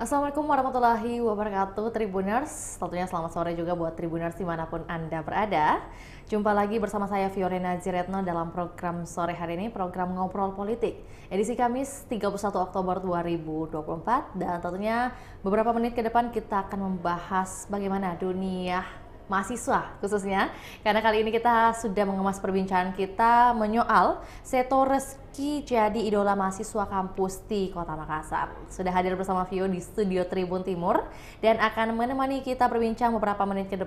Assalamualaikum warahmatullahi wabarakatuh Tribuners. Tentunya selamat sore juga buat Tribuners dimanapun Anda berada. Jumpa lagi bersama saya Fiorina Ziretno dalam program sore hari ini, program Ngobrol Politik edisi Kamis 31 Oktober 2024. Dan tentunya beberapa menit ke depan kita akan membahas bagaimana dunia mahasiswa khususnya, karena kali ini kita sudah mengemas perbincangan kita menyoal Seto Reski jadi idola mahasiswa kampus di Kota Makassar. Sudah hadir bersama Vio di studio Tribun Timur dan akan menemani kita berbincang beberapa menit ke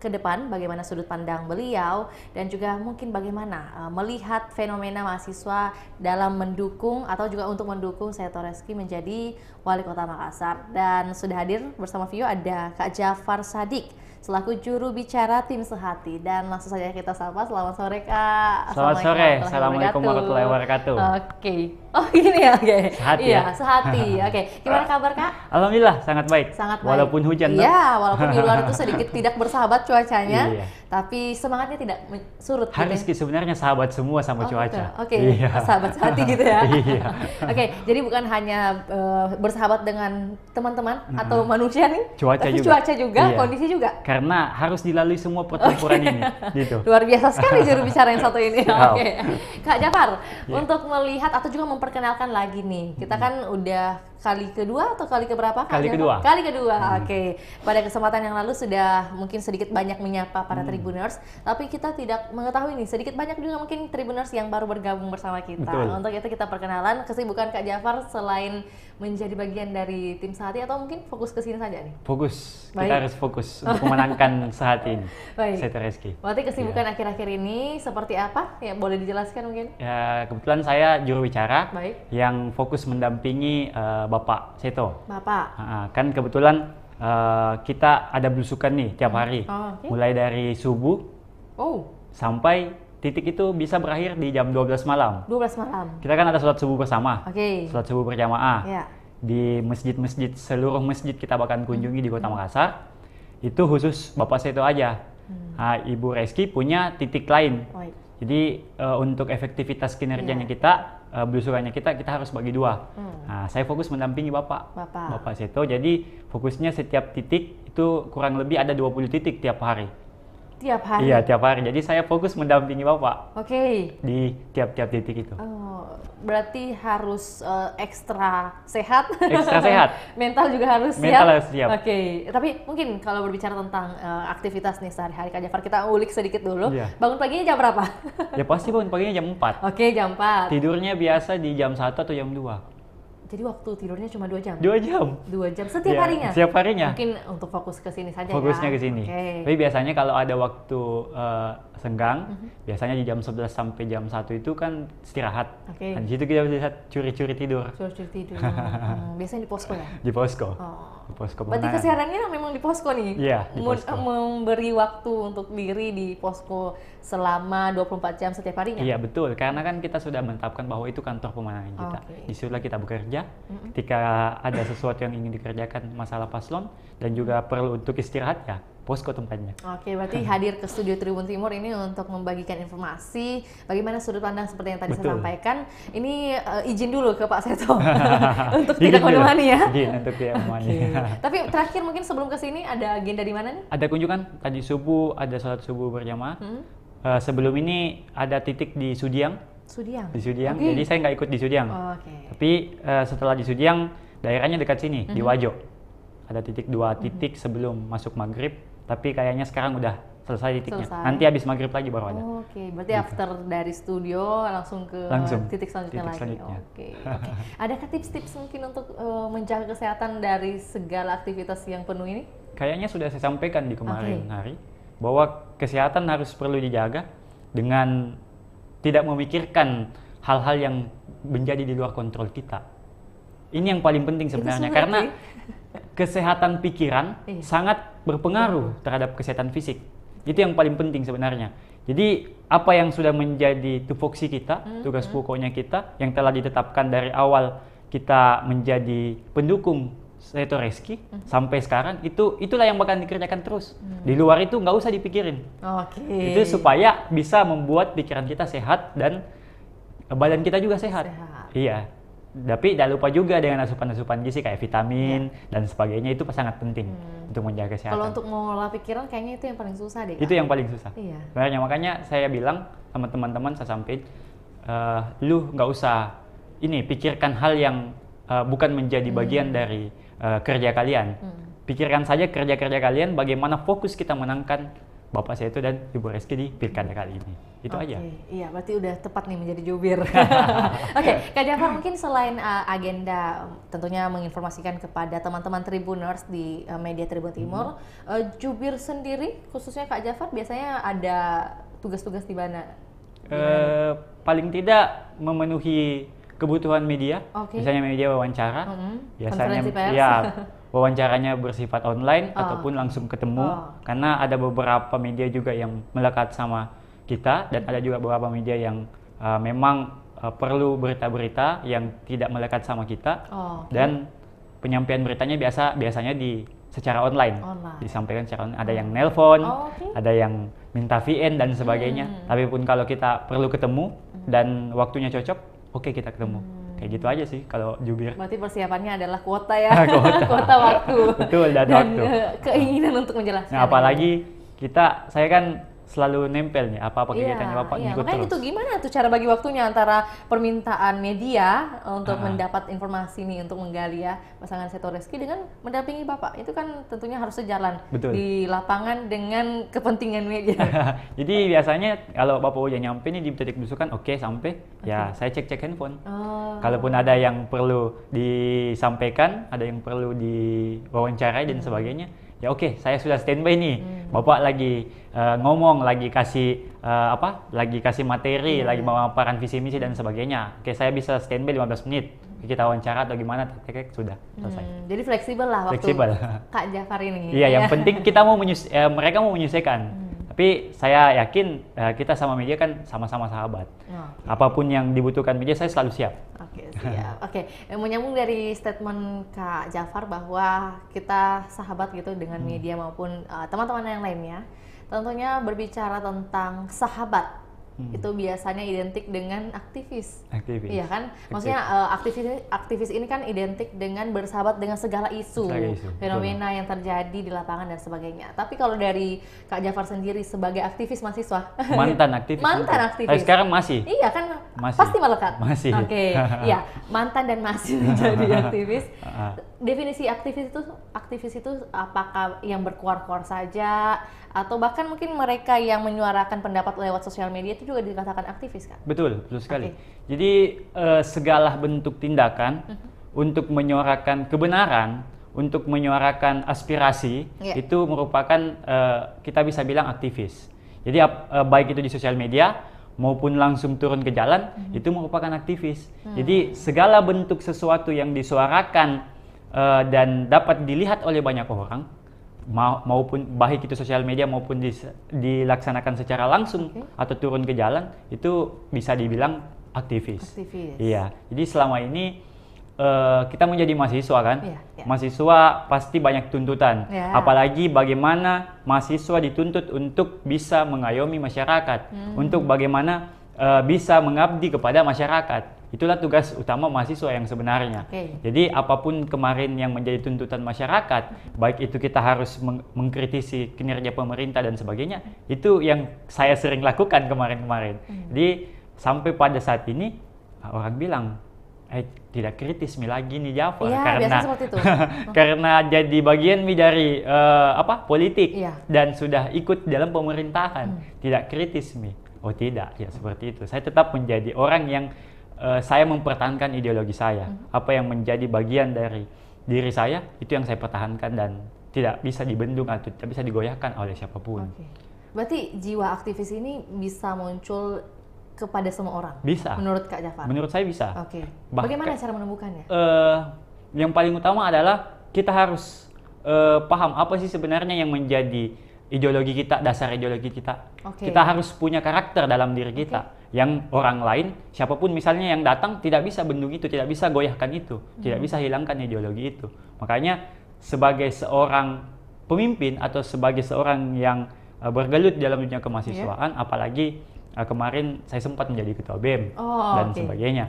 depan bagaimana sudut pandang beliau dan juga mungkin bagaimana melihat fenomena mahasiswa dalam mendukung atau juga untuk mendukung Seto Reski menjadi Wali Kota Makassar. Dan sudah hadir bersama Vio ada Kak Jafar Sadik selaku juru bicara tim Sehati, dan langsung saja kita sapa. Selamat sore Kak. Selamat sore. Assalamualaikum warahmatullahi wabarakatuh. Oke. Oh gini ya, oke. Sehati iya, ya? Sehati. Oke. Gimana kabar Kak? Alhamdulillah sangat baik. Sangat baik. Walaupun hujan. Iya, walaupun di luar itu sedikit tidak bersahabat cuacanya, Iya. tapi semangatnya tidak surut. Harus gitu ya? sebenarnya sahabat semua sama cuaca. Oke, Iya. sahabat sehati gitu ya. Iya. Oke, jadi bukan hanya bersahabat dengan teman-teman atau manusia nih, Cuaca tapi juga. cuaca juga, Iya. kondisi juga. Karena harus dilalui semua pertempuran ini, gitu. Luar biasa sekali juru bicara yang satu ini. Wow. Oke, Kak Jafar, Iya. untuk melihat atau juga memperkenalkan lagi nih, kita kan udah kali kedua atau kali keberapa? Kak Kali Jafar? kedua. Kali kedua. Oke. Pada kesempatan yang lalu sudah mungkin sedikit banyak menyapa para Tribuners, tapi kita tidak mengetahui nih, sedikit banyak juga mungkin Tribuners yang baru bergabung bersama kita. Betul. Untuk itu kita perkenalan kesibukan Kak Jafar selain menjadi bagian dari tim Sehati, atau mungkin fokus ke sini saja nih. Fokus. Baik. Kita harus fokus untuk memenangkan Sehati ini. Baik. Seto Reski. Berarti kesibukan Iya. akhir-akhir ini seperti apa? Ya, boleh dijelaskan mungkin? Ya, kebetulan saya juru bicara Baik. yang fokus mendampingi Bapak Seto. Bapak. Kan kebetulan kita ada belusukan nih tiap hari, Oh, oke. mulai dari subuh Oh, sampai titik itu bisa berakhir di jam 12 malam. 12 malam. Kita kan ada sholat subuh bersama, Oke. sholat subuh berjamaah Ya. di masjid-masjid, seluruh masjid kita bahkan kunjungi di Kota Makassar. Itu khusus Bapak Seto aja. Nah, Ibu Reski punya titik lain. Baik. Jadi untuk efektivitas kinerjanya Iya. kita, belusukannya kita harus bagi dua. Nah, saya fokus mendampingi Bapak Bapak. Seto. Jadi fokusnya setiap titik itu kurang lebih ada 20 titik tiap hari. Tiap hari. Iya, tiap hari. Jadi saya fokus mendampingi Bapak Oke. di tiap-tiap titik itu. Oh, berarti harus ekstra sehat. Ekstra sehat. Mental juga harus Mental siap. harus siap. Oke. Tapi mungkin kalau berbicara tentang aktivitas nih sehari-hari Kak Jafar, kita ulik sedikit dulu. Iya. Bangun paginya jam berapa? Ya pasti bangun paginya jam 4. Oke, jam 4. Tidurnya biasa di jam 1 atau jam 2. Jadi waktu tidurnya cuma 2 jam? 2 jam. 2 jam setiap Iya, harinya? setiap harinya. Mungkin untuk fokus ke sini saja Fokusnya ya? ke sini. Oke. Tapi biasanya kalau ada waktu senggang, biasanya di jam 11 sampai jam 1 itu kan istirahat. Oke. Dan di situ kita bisa curi-curi tidur Curi-curi tidur. Biasanya di posko ya? di posko. Oh. Di posko Berarti pemenangan. kesehariannya memang di posko nih? Iya, di posko. Memberi waktu untuk diri di posko selama 24 jam setiap harinya? Iya betul, karena kan kita sudah menetapkan bahwa itu kantor pemenangan kita. Oke. Disitulah kita bekerja. Ketika ada sesuatu yang ingin dikerjakan masalah paslon dan juga perlu untuk istirahat, ya posko tempatnya. Oke, berarti hadir ke studio Tribun Timur ini untuk membagikan informasi bagaimana sudut pandang seperti yang tadi saya Betul. sampaikan. Ini izin dulu ke Pak Seto untuk Izin tidak dulu. menemani ya. Izin untuk tidak menemani. Tapi terakhir mungkin sebelum ke sini ada agenda di mana nih? Ada kunjungan tadi subuh, ada sholat subuh berjamaah. Hmm? Sebelum ini ada titik di Sudiang. Sudiang. Di Sudiang, Oke. jadi saya nggak ikut di Sudiang. Oke. Tapi setelah di Sudiang, daerahnya dekat sini, di Wajo. Ada titik 2 titik sebelum masuk maghrib, tapi kayaknya sekarang udah selesai titiknya. Selesai. Nanti habis maghrib lagi baru ada. Oke, berarti after dari studio langsung ke Langsung, titik selanjutnya titik lagi. selanjutnya. Oke. Adakah tips-tips mungkin untuk menjaga kesehatan dari segala aktivitas yang penuh ini? Kayaknya sudah saya sampaikan di kemarin hari, bahwa kesehatan harus perlu dijaga dengan tidak memikirkan hal-hal yang menjadi di luar kontrol kita. Ini yang paling penting sebenarnya, sulit karena sih. kesehatan pikiran Iya. sangat berpengaruh terhadap kesehatan fisik. Itu yang paling penting sebenarnya. Jadi apa yang sudah menjadi tupoksi kita, tugas pokoknya kita yang telah ditetapkan dari awal kita menjadi pendukung Seto Reski sampai sekarang, itulah yang bakal dikerjakan terus. Di luar itu nggak usah dipikirin. Oke. Itu supaya bisa membuat pikiran kita sehat dan badan kita juga sehat. Sehat. Iya. Tapi tidak lupa juga dengan asupan-asupan gizi kayak vitamin dan sebagainya, itu sangat penting untuk menjaga kesehatan. Kalau untuk mengolah pikiran kayaknya itu yang paling susah deh. Itu yang paling susah. Iya. Sebenarnya makanya saya bilang sama teman-teman, saya sampaikan, lu nggak usah pikirkan hal yang bukan menjadi bagian dari kerja kalian. Pikirkan saja kerja-kerja kalian, bagaimana fokus kita menangkan Bapak saya itu dan Ibu Reski di pilkada kali ini. Itu aja. Iya, berarti udah tepat nih menjadi jubir. Oke, Kak Jafar, mungkin selain agenda tentunya menginformasikan kepada teman-teman Tribuners di media Tribun Timur, jubir sendiri khususnya Kak Jafar biasanya ada tugas-tugas di mana? Paling tidak memenuhi kebutuhan media, misalnya media wawancara, biasanya ya wawancaranya bersifat online ataupun langsung ketemu, karena ada beberapa media juga yang melekat sama kita dan ada juga beberapa media yang memang perlu berita-berita yang tidak melekat sama kita, dan penyampaian beritanya biasanya secara online, disampaikan secara online. Ada yang nelpon, ada yang minta VN dan sebagainya. Tapi pun kalau kita perlu ketemu dan waktunya cocok, oke, kita ketemu. Kayak gitu aja sih kalau jubir. Berarti persiapannya adalah kuota ya. Kuota waktu. Betul, dan waktu. Keinginan untuk menjelaskan. Nah, apalagi saya kan selalu nempel nih, apa-apa kegiatannya Bapak ngikut makanya terus. itu gimana tuh cara bagi waktunya antara permintaan media untuk mendapat informasi nih, untuk menggali ya pasangan Seto Reski dengan mendampingi Bapak. Itu kan tentunya harus sejalan. Betul. Di lapangan dengan kepentingan media. Jadi biasanya kalau Bapak udah nyampe nih di titik belusukan, sampai, ya saya cek handphone. Kalaupun ada yang perlu disampaikan, ada yang perlu diwawancarai dan sebagainya, ya oke, saya sudah standby nih. Bapak lagi ngomong, lagi kasih materi, lagi memaparkan visi misi dan sebagainya. Oke, saya bisa standby 15 menit. Kita wawancara atau gimana, sudah selesai. Jadi fleksibel lah waktu Kak Jafar ini. Iya, yang penting kita mereka mau menyelesaikan. Tapi saya yakin kita sama media kan sama-sama sahabat. Apapun yang dibutuhkan media, saya selalu siap. Oke, siap. Oke, menyambung dari statement Kak Jafar bahwa kita sahabat gitu dengan media maupun teman-teman yang lainnya. Tentunya berbicara tentang sahabat, itu biasanya identik dengan aktivis. Iya kan? Maksudnya aktivis ini kan identik dengan bersahabat dengan segala isu, fenomena yang terjadi di lapangan dan sebagainya. Tapi kalau dari Kak Jafar sendiri sebagai aktivis mahasiswa, mantan aktivis. Sekarang masih. Iya kan? Masih. Pasti melekat. Masih. Oke. Iya, mantan dan masih menjadi aktivis. Definisi aktivis itu apakah yang berkuar-kuar saja, atau bahkan mungkin mereka yang menyuarakan pendapat lewat sosial media itu juga dikatakan aktivis kan? Betul sekali. Jadi segala bentuk tindakan untuk menyuarakan kebenaran, untuk menyuarakan aspirasi, itu merupakan kita bisa bilang aktivis. Jadi baik itu di sosial media maupun langsung turun ke jalan, itu merupakan aktivis. Jadi segala bentuk sesuatu yang disuarakan dan dapat dilihat oleh banyak orang, maupun baik itu sosial media maupun dilaksanakan secara langsung atau turun ke jalan, itu bisa dibilang aktivis. Iya. Jadi selama ini kita menjadi mahasiswa kan, mahasiswa pasti banyak tuntutan. Apalagi bagaimana mahasiswa dituntut untuk bisa mengayomi masyarakat, untuk bagaimana bisa mengabdi kepada masyarakat. Itulah tugas utama mahasiswa yang sebenarnya. Jadi apapun kemarin yang menjadi tuntutan masyarakat, baik itu kita harus mengkritisi kinerja pemerintah dan sebagainya, itu yang saya sering lakukan kemarin-kemarin. Jadi sampai pada saat ini orang bilang, tidak kritis lagi nih Jafar, karena seperti itu. Karena jadi bagian dari politik dan sudah ikut dalam pemerintahan, tidak kritis Oh tidak, ya seperti itu. Saya tetap menjadi orang yang saya mempertahankan ideologi saya. Apa yang menjadi bagian dari diri saya, itu yang saya pertahankan dan tidak bisa dibendung atau tidak bisa digoyahkan oleh siapapun. Berarti jiwa aktivis ini bisa muncul kepada semua orang? Bisa. Menurut Kak Jafar? Menurut saya bisa. Bagaimana cara menemukannya? Yang paling utama adalah kita harus paham apa sih sebenarnya yang menjadi ideologi kita, dasar ideologi kita. Kita harus punya karakter dalam diri kita. Yang orang lain, siapapun misalnya yang datang, tidak bisa bendung itu, tidak bisa goyahkan itu, tidak bisa hilangkan ideologi itu. Makanya sebagai seorang pemimpin atau sebagai seorang yang bergelut dalam dunia kemahasiswaan, apalagi kemarin saya sempat menjadi ketua BEM dan sebagainya.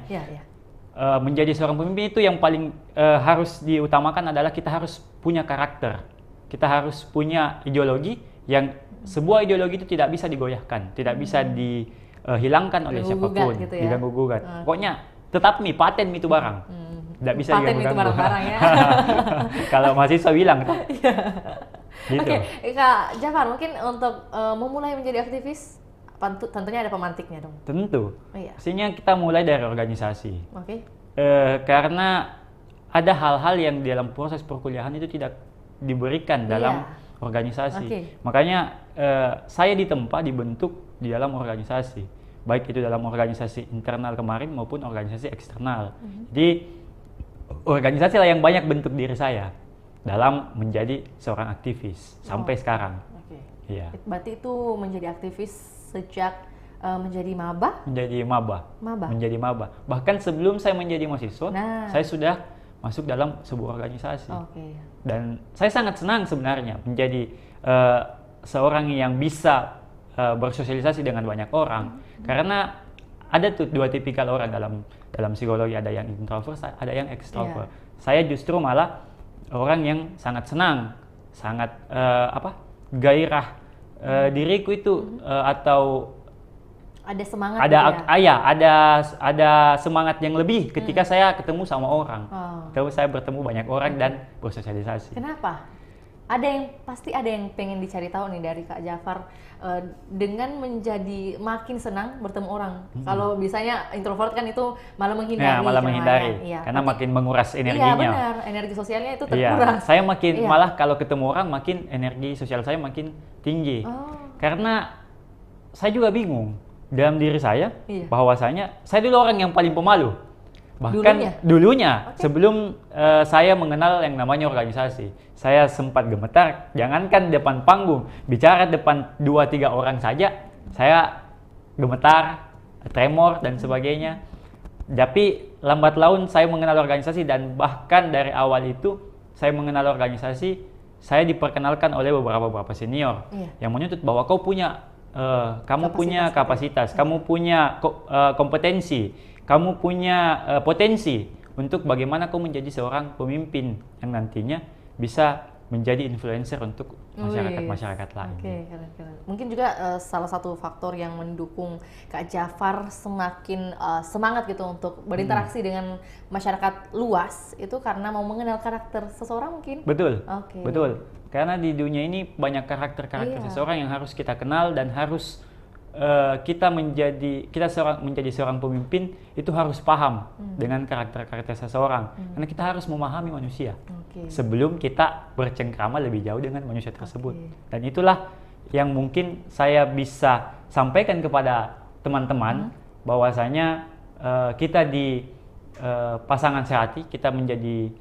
menjadi seorang pemimpin itu yang paling harus diutamakan adalah kita harus punya karakter. Kita harus punya ideologi yang sebuah ideologi itu tidak bisa digoyahkan, tidak bisa dihilangkan oleh siapapun, gitu ya? diganggu gugat. Pokoknya tetap paten itu barang. Tidak bisa paten itu barang-barang ya. Kalau mahasiswa bilang. Gitu. Oke, Kak Jafar, mungkin untuk memulai menjadi aktivis, tentunya ada pemantiknya dong. Tentu. Iya. Pastinya kita mulai dari organisasi. Oke. Karena ada hal-hal yang dalam proses perkuliahan itu tidak diberikan dalam organisasi. Oke. Makanya saya ditempa dibentuk di dalam organisasi, baik itu dalam organisasi internal kemarin maupun organisasi eksternal. Jadi organisasi lah yang banyak bentuk diri saya dalam menjadi seorang aktivis sampai sekarang. Oke. Iya. Berarti itu menjadi aktivis sejak menjadi maba? Menjadi maba. Menjadi maba. Bahkan sebelum saya menjadi mahasiswa, saya sudah masuk dalam sebuah organisasi. Oke. Dan saya sangat senang sebenarnya menjadi seorang yang bisa bersosialisasi dengan banyak orang. Karena ada tuh dua tipikal orang dalam psikologi, ada yang introvert, ada yang extrovert. Saya justru malah orang yang sangat senang, sangat gairah diriku itu atau ada semangat. Ada semangat yang lebih ketika saya ketemu sama orang. Saya bertemu banyak orang dan bersosialisasi. Kenapa? Pasti ada yang pengen dicari tahu nih dari Kak Jafar, dengan menjadi makin senang bertemu orang. Kalau biasanya introvert kan itu malah menghindari. Malah menghindari, karena makin menguras energinya. Iya benar, energi sosialnya itu terkurang. Saya makin malah kalau ketemu orang makin energi sosial saya makin tinggi. Karena saya juga bingung dalam diri saya bahwasanya saya dulu orang yang paling pemalu. Bahkan dulunya sebelum saya mengenal yang namanya organisasi, saya sempat gemetar, jangankan depan panggung, bicara depan 2-3 orang saja, saya gemetar, tremor dan sebagainya. Tapi lambat laun saya mengenal organisasi dan bahkan dari awal itu saya mengenal organisasi, saya diperkenalkan oleh beberapa senior yang menuntut bahwa kamu punya kapasitas, kamu punya kompetensi, kamu punya potensi untuk bagaimana kau menjadi seorang pemimpin yang nantinya bisa menjadi influencer untuk masyarakat lain. Oke, keren. Mungkin juga salah satu faktor yang mendukung Kak Jafar semakin semangat gitu untuk berinteraksi dengan masyarakat luas itu karena mau mengenal karakter seseorang mungkin. Betul. Betul. Karena di dunia ini banyak karakter seseorang yang harus kita kenal dan harus menjadi seorang pemimpin itu harus paham dengan karakter seseorang. Karena kita harus memahami manusia sebelum kita bercengkrama lebih jauh dengan manusia tersebut. Dan itulah yang mungkin saya bisa sampaikan kepada teman-teman bahwasanya kita di pasangan sehati, kita menjadi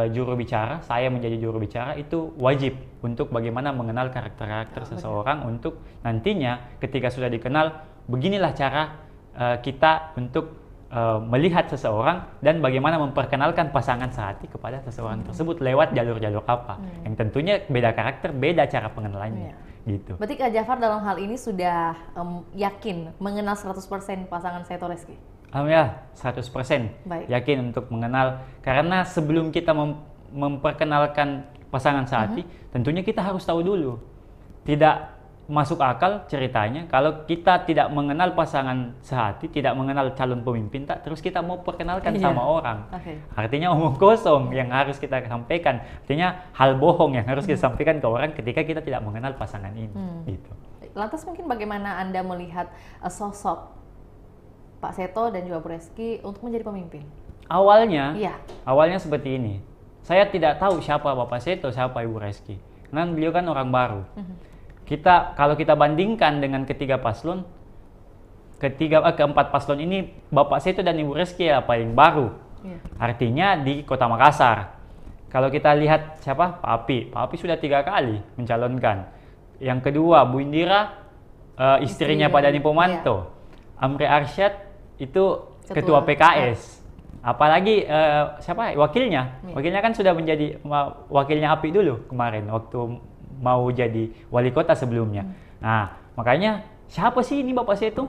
juru bicara, saya menjadi juru bicara, itu wajib untuk bagaimana mengenal karakter seseorang untuk nantinya ketika sudah dikenal, beginilah cara kita untuk melihat seseorang dan bagaimana memperkenalkan pasangan sehati kepada seseorang tersebut lewat jalur-jalur apa yang tentunya beda karakter, beda cara pengenalannya. Gitu. Berarti Kak Jafar dalam hal ini sudah yakin mengenal 100% pasangan Seto Reski? Alhamdulillah 100% yakin untuk mengenal, karena sebelum kita memperkenalkan pasangan sehati, tentunya kita harus tahu dulu. Tidak masuk akal ceritanya kalau kita tidak mengenal pasangan sehati, tidak mengenal calon pemimpin, terus kita mau perkenalkan sama orang. Artinya omong kosong yang harus kita sampaikan, artinya hal bohong yang harus kita sampaikan ke orang ketika kita tidak mengenal pasangan ini. Gitu. Lantas mungkin bagaimana Anda melihat sosok Pak Seto dan juga Bu Reski untuk menjadi pemimpin? Awalnya seperti ini. Saya tidak tahu siapa Bapak Seto, siapa Ibu Reski. Karena beliau kan orang baru. Kalau kita bandingkan dengan keempat paslon ini, Bapak Seto dan Ibu Reski ya paling baru. Artinya di Kota Makassar. Kalau kita lihat siapa? Pak Api sudah 3 kali mencalonkan. Yang kedua Bu Indira, istrinya Pak Dhani Pomanto. Amri Arsyad itu ketua PKS. Apalagi siapa wakilnya? Wakilnya kan sudah menjadi wakilnya Api dulu kemarin waktu mau jadi wali kota sebelumnya. Nah, makanya siapa sih ini Bapak Seto?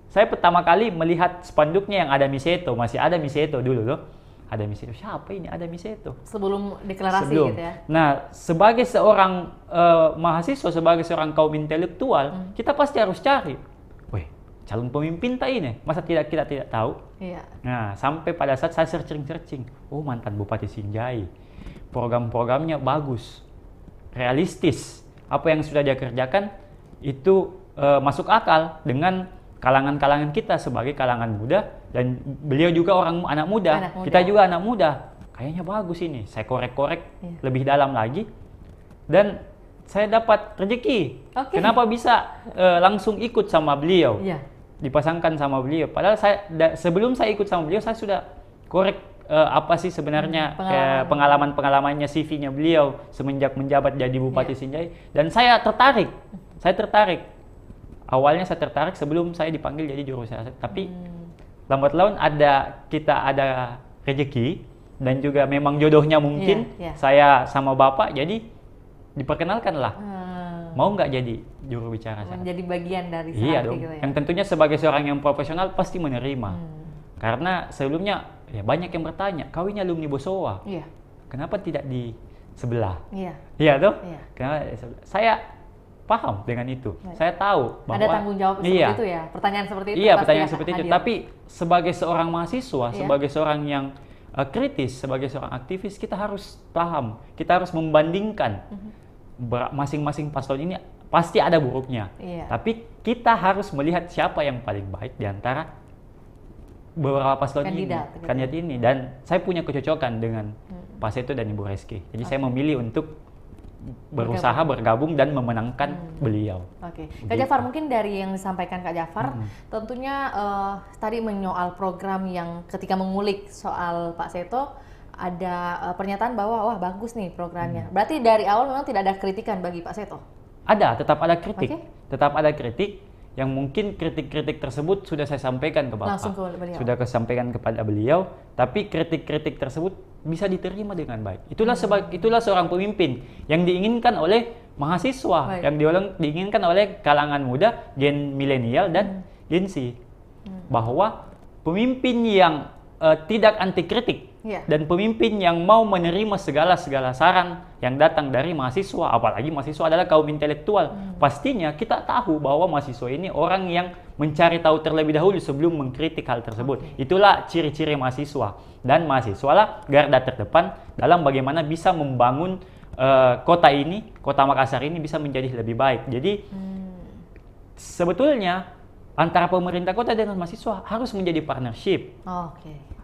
Saya pertama kali melihat spanduknya yang ada Miseto, masih ada Miseto dulu loh. Ada Miseto, siapa ini ada Miseto? Sebelum deklarasi Sebelum. gitu ya. Nah, sebagai seorang mahasiswa, sebagai seorang kaum intelektual, kita pasti harus cari, weh, calon pemimpin tak ini? Masa kita tidak tahu? Iya. Nah, sampai pada saat saya searching, oh mantan Bupati Sinjai, program-programnya bagus, realistis, apa yang sudah dia kerjakan itu masuk akal dengan kalangan-kalangan kita sebagai kalangan muda, dan beliau juga anak muda. Kita juga anak muda, kayaknya bagus ini. Saya korek-korek lebih dalam lagi dan saya dapat rezeki. Kenapa bisa langsung ikut sama beliau, dipasangkan sama beliau, padahal sebelum saya ikut sama beliau saya sudah korek apa sih sebenarnya pengalaman-pengalamannya, CV-nya beliau semenjak menjabat jadi Bupati Sinjai, dan saya tertarik. Awalnya saya tertarik sebelum saya dipanggil jadi juru siasat, tapi lambat laun kita ada rezeki dan juga memang jodohnya mungkin saya sama Bapak, jadi diperkenalkanlah. Mau nggak jadi juru bicara saya? Menjadi bagian dari iya dong. Gitu ya? Yang tentunya sebagai seorang yang profesional pasti menerima. Karena sebelumnya ya banyak yang bertanya, kau ini alumni Bosowa, kenapa tidak di sebelah? Iya dong. Kenapa saya paham dengan itu. Saya tahu bahwa ada tanggung jawab seperti itu ya. Pertanyaan seperti itu. Iya, pertanyaan seperti itu. Tapi sebagai seorang mahasiswa, sebagai seorang yang kritis, sebagai seorang aktivis, kita harus paham. Kita harus membandingkan masing-masing paslon ini pasti ada buruknya. Tapi kita harus melihat siapa yang paling baik di antara beberapa paslon kandidat ini. Dan saya punya kecocokan dengan Pak Seto dan Ibu Reski. Jadi saya memilih untuk berusaha bergabung dan memenangkan beliau. Kak Jafar, mungkin dari yang disampaikan Kak Jafar, tentunya tadi menyoal program yang ketika mengulik soal Pak Seto, ada pernyataan bahwa wah bagus nih programnya. Berarti dari awal memang tidak ada kritikan bagi Pak Seto? Tetap ada kritik. Tetap ada kritik, yang mungkin kritik-kritik tersebut sudah saya sampaikan ke Bapak. Langsung ke beliau. Sudah sampaikan kepada beliau, tapi kritik-kritik tersebut bisa diterima dengan baik. Itulah seorang pemimpin yang diinginkan oleh mahasiswa, yang diinginkan oleh kalangan muda, gen milenial dan gen Z. Bahwa pemimpin yang tidak anti kritik dan pemimpin yang mau menerima segala saran yang datang dari mahasiswa, apalagi mahasiswa adalah kaum intelektual. Pastinya kita tahu bahwa mahasiswa ini orang yang mencari tahu terlebih dahulu sebelum mengkritik hal tersebut. Itulah ciri-ciri mahasiswa, dan mahasiswa lah garda terdepan dalam bagaimana bisa membangun kota Makassar ini bisa menjadi lebih baik. Jadi sebetulnya antara pemerintah kota dengan mahasiswa harus menjadi partnership.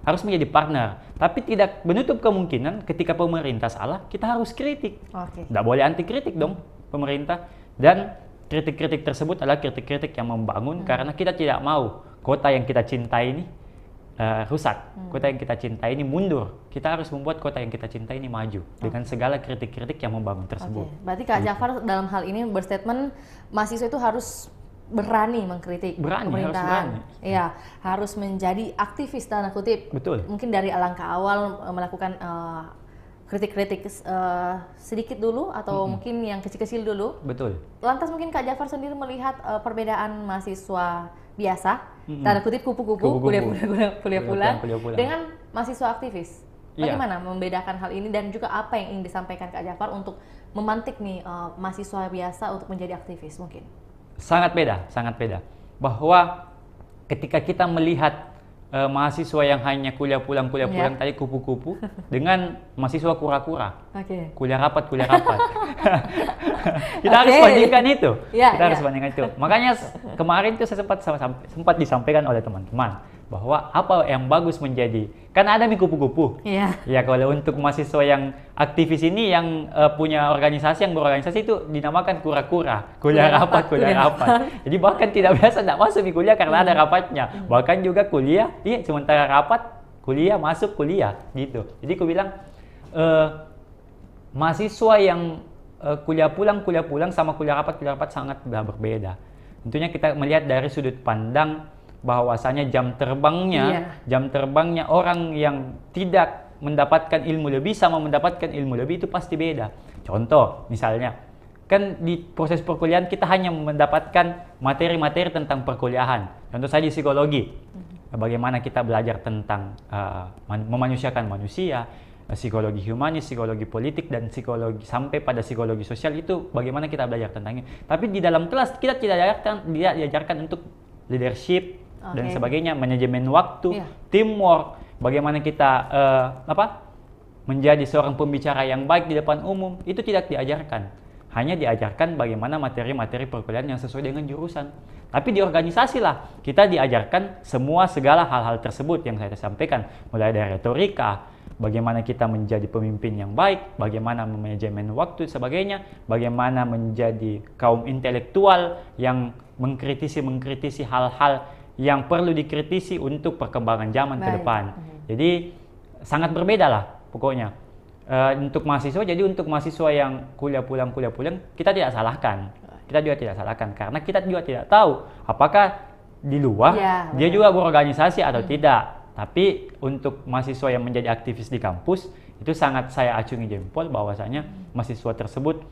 Harus menjadi partner, tapi tidak menutup kemungkinan ketika pemerintah salah, kita harus kritik. Tidak boleh anti kritik dong pemerintah. Dan kritik-kritik tersebut adalah kritik-kritik yang membangun, karena kita tidak mau kota yang kita cintai ini rusak. Kota yang kita cintai ini mundur. Kita harus membuat kota yang kita cintai ini maju dengan segala kritik-kritik yang membangun tersebut. Berarti Kak Jafar dalam hal ini berstatement mahasiswa itu harus berani mengkritik pemerintahan. Harus menjadi aktivis tanda kutip. Betul. Mungkin dari alangkah awal melakukan kritik-kritik sedikit dulu atau mungkin yang kecil-kecil dulu. Betul. Lantas mungkin Kak Jafar sendiri melihat perbedaan mahasiswa biasa, tanda kutip kupu-kupu, kuliah pulang, dengan mahasiswa aktivis. Bagaimana membedakan hal ini dan juga apa yang ingin disampaikan Kak Jafar untuk memantik nih mahasiswa biasa untuk menjadi aktivis mungkin? Sangat beda. Bahwa ketika kita melihat mahasiswa yang hanya kuliah pulang tadi kupu-kupu dengan mahasiswa kura-kura, kuliah rapat. Kita harus bandingkan itu. Kita harus bandingkan itu. Makanya kemarin itu saya sempat disampaikan oleh teman-teman bahwa apa yang bagus menjadi, kan ada kupu-kupu. Ya, kalau untuk mahasiswa yang aktivis ini yang punya organisasi, yang berorganisasi itu dinamakan kura-kura, kuliah rapat. Jadi bahkan tidak masuk di kuliah karena ada rapatnya. Bahkan juga kuliah, sementara rapat, kuliah masuk kuliah gitu. Jadi aku bilang mahasiswa yang kuliah pulang sama kuliah rapat sangat berbeda. Tentunya kita melihat dari sudut pandang bahwasanya jam terbangnya orang yang tidak mendapatkan ilmu lebih sama mendapatkan ilmu lebih itu pasti beda. Contoh misalnya kan di proses perkuliahan kita hanya mendapatkan materi-materi tentang perkuliahan. Contoh saja psikologi. Bagaimana kita belajar tentang memanusiakan manusia, psikologi humanis, psikologi politik, dan psikologi sampai pada psikologi sosial, itu bagaimana kita belajar tentangnya. Tapi di dalam kelas kita tidak diajarkan untuk leadership dan sebagainya, manajemen waktu, teamwork, bagaimana kita menjadi seorang pembicara yang baik di depan umum, itu tidak diajarkan. Hanya diajarkan bagaimana materi-materi perkuliahan yang sesuai dengan jurusan. Tapi di organisasi lah, kita diajarkan segala hal-hal tersebut yang saya sampaikan. Mulai dari retorika, bagaimana kita menjadi pemimpin yang baik, bagaimana manajemen waktu, sebagainya, bagaimana menjadi kaum intelektual yang mengkritisi hal-hal yang perlu dikritisi untuk perkembangan zaman ke depan. Jadi sangat berbeda lah pokoknya. Untuk mahasiswa, jadi untuk mahasiswa yang kuliah pulang, kita tidak salahkan. Kita juga tidak salahkan karena kita juga tidak tahu apakah di luar dia juga berorganisasi atau tidak. Tapi untuk mahasiswa yang menjadi aktivis di kampus, itu sangat saya acungi jempol bahwasanya mahasiswa tersebut